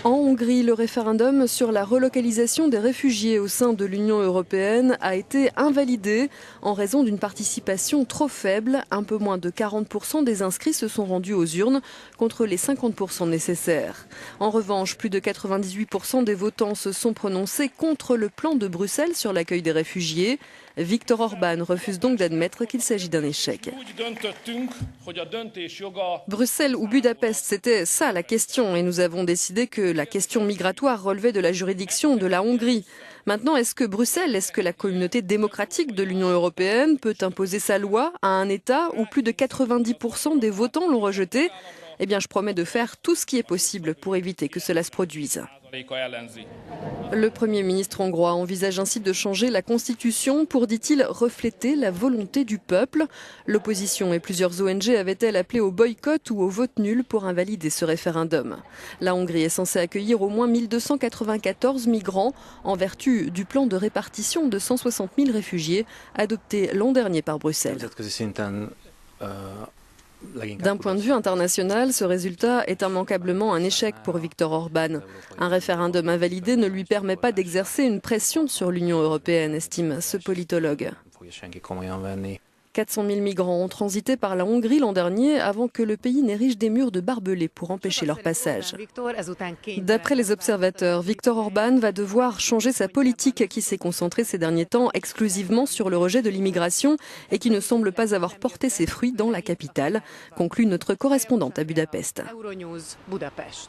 En Hongrie, le référendum sur la relocalisation des réfugiés au sein de l'Union européenne a été invalidé en raison d'une participation trop faible. Un peu moins de 40% des inscrits se sont rendus aux urnes contre les 50% nécessaires. En revanche, plus de 98% des votants se sont prononcés contre le plan de Bruxelles sur l'accueil des réfugiés. Viktor Orban refuse donc d'admettre qu'il s'agit d'un échec. Bruxelles ou Budapest, c'était ça la question, et nous avons décidé que la question migratoire relevait de la juridiction de la Hongrie. Maintenant, est-ce que Bruxelles, est-ce que la communauté démocratique de l'Union européenne peut imposer sa loi à un État où plus de 90% des votants l'ont rejeté? Eh bien, je promets de faire tout ce qui est possible pour éviter que cela se produise. Le Premier ministre hongrois envisage ainsi de changer la Constitution pour, dit-il, refléter la volonté du peuple. L'opposition et plusieurs ONG avaient-elles appelé au boycott ou au vote nul pour invalider ce référendum. La Hongrie est censée accueillir au moins 1294 migrants en vertu du plan de répartition de 160 000 réfugiés adopté l'an dernier par Bruxelles. D'un point de vue international, ce résultat est immanquablement un échec pour Viktor Orban. Un référendum invalidé ne lui permet pas d'exercer une pression sur l'Union européenne, estime ce politologue. 400 000 migrants ont transité par la Hongrie l'an dernier avant que le pays n'érige des murs de barbelés pour empêcher leur passage. D'après les observateurs, Viktor Orban va devoir changer sa politique qui s'est concentrée ces derniers temps exclusivement sur le rejet de l'immigration et qui ne semble pas avoir porté ses fruits dans la capitale, conclut notre correspondante à Budapest.